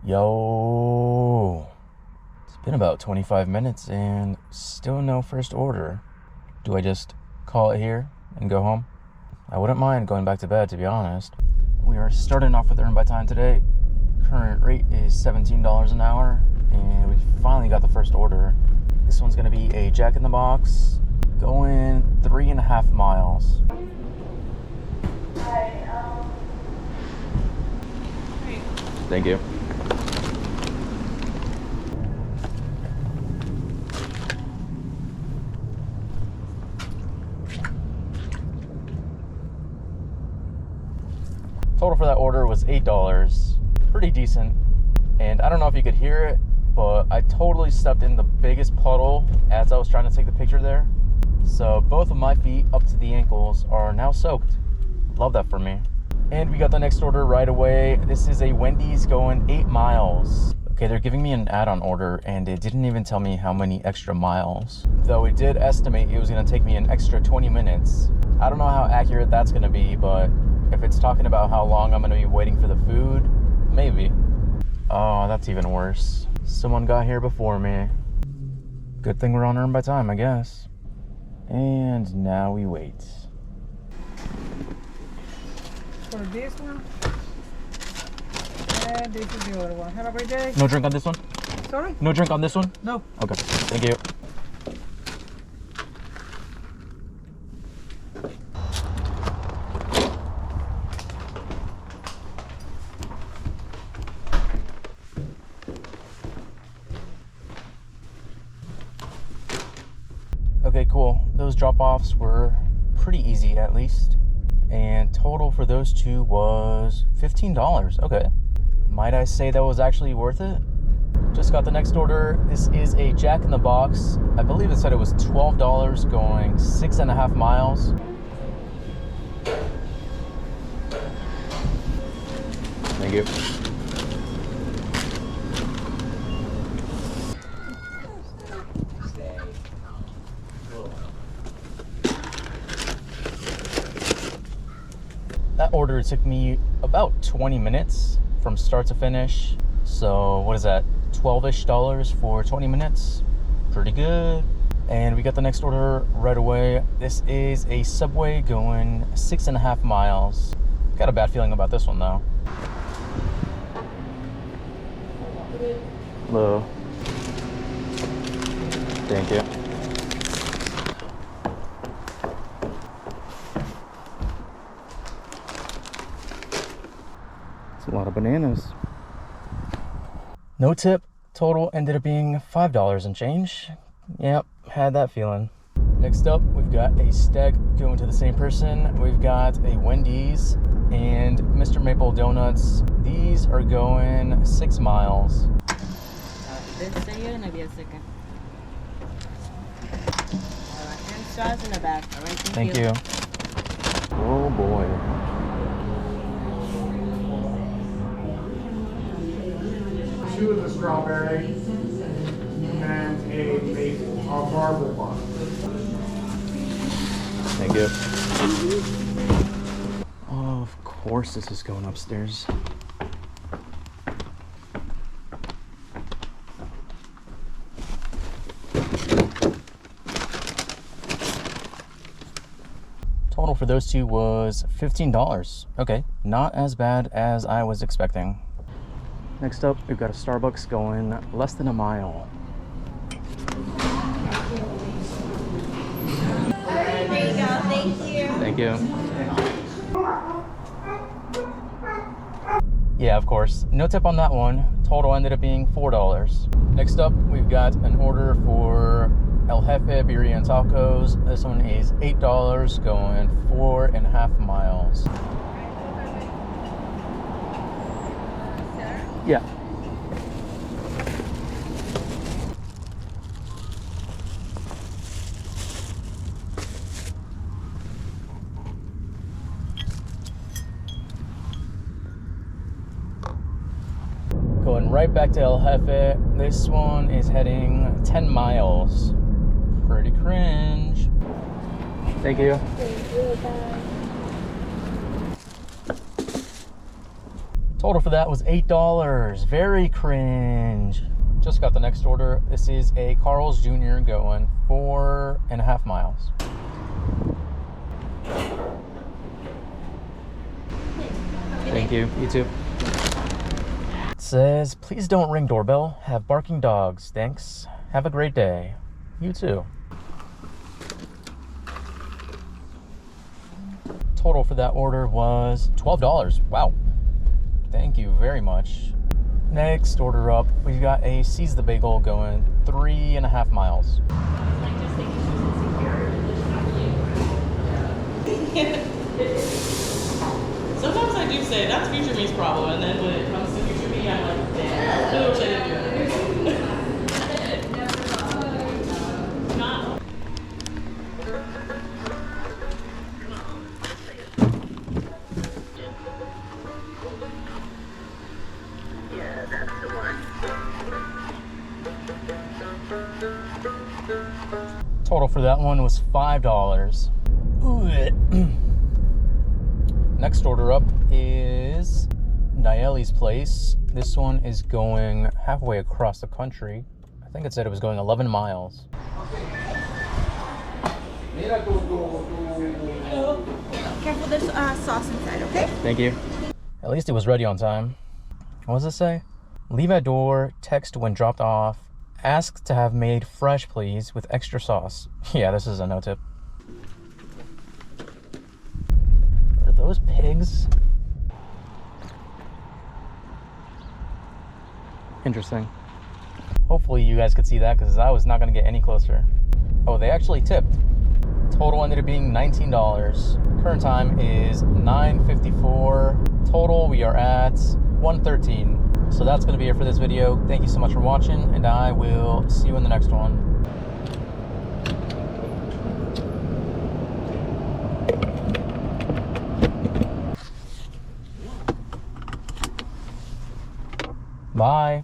Yo, it's been about 25 minutes and still no first order. Do I just call it here and go home? I wouldn't mind going back to bed, to be honest. We are starting off with Earn by Time today. Current rate is $17 an hour, and we finally got the first order. This one's gonna be a Jack in the Box, going 3.5 miles. Thank you. Total for that order was $8. Pretty decent. And I don't know if you could hear it, but I totally stepped in the biggest puddle as I was trying to take the picture there. So both of my feet up to the ankles are now soaked. Love that for me. And we got the next order right away. This is a Wendy's going 8 miles. Okay, they're giving me an add-on order and it didn't even tell me how many extra miles. Though it did estimate it was gonna take me an extra 20 minutes. I don't know how accurate that's gonna be, but if it's talking about how long I'm gonna be waiting for the food, maybe. Oh, that's even worse. Someone got here before me. Good thing we're on Earn by Time, I guess. And now we wait. For this one, and this is the other one. Have a great day. No drink on this one? Sorry? No drink on this one? No. Okay, thank you. Okay, cool. Those drop-offs were pretty easy, at least. And total for those two was $15. Okay. Might I say that was actually worth it? Just got the next order. This is a Jack in the Box. I believe it said it was $12 going 6.5 miles. Thank you. That order took me about 20 minutes from start to finish. So what is that? $12-ish for 20 minutes. Pretty good. And we got the next order right away. This is a Subway going 6.5 miles. Got a bad feeling about this one though. Hello. Thank you. A lot of bananas. No tip. Total ended up being $5 and change. Yep, had that feeling. Next up, we've got a steak going to the same person. We've got a Wendy's and Mr. Maple Donuts. These are going 6 miles. In the back. All right, Thank you. Oh boy. Two of the strawberry and a maple, a marble one. Thank you. Oh, of course this is going upstairs. Total for those two was $15. Okay, not as bad as I was expecting. Next up, we've got a Starbucks going less than a mile. There you go. Thank you. Thank you. Yeah, of course. No tip on that one. Total ended up being $4. Next up, we've got an order for El Jefe Birria and Tacos. This one is $8 going 4.5 miles. Yeah. Going right back to El Jefe. This one is heading 10 miles. Pretty cringe. Thank you. Thank you. Bye. Total for that was $8. Very cringe. Just got the next order. This is a Carl's Jr. going 4.5 miles. Thank you. You too. It says, please don't ring doorbell. Have barking dogs. Thanks. Have a great day. You too. Total for that order was $12. Wow. Thank you very much. Next order up, we got a Seize the Bagel going 3.5 miles. Sometimes I do say that's future me's problem, and then when it comes to future me, I'm like, damn, I wish I didn't do that. Not. Total for that one was $5. Next order up is Nayeli's Place. This one is going halfway across the country. I think it said it was going 11 miles. Careful, there's sauce inside, okay? Thank you. At least it was ready on time. What does it say? Leave at door, text when dropped off. Ask to have made fresh, please, with extra sauce. Yeah, this is a no tip. Are those pigs? Interesting. Hopefully you guys could see that because I was not going to get any closer. Oh, they actually tipped. Total ended up being $19. Current time is 9:54. Total, we are at 1:13. So that's going to be it for this video. Thank you so much for watching, and I will see you in the next one. Bye.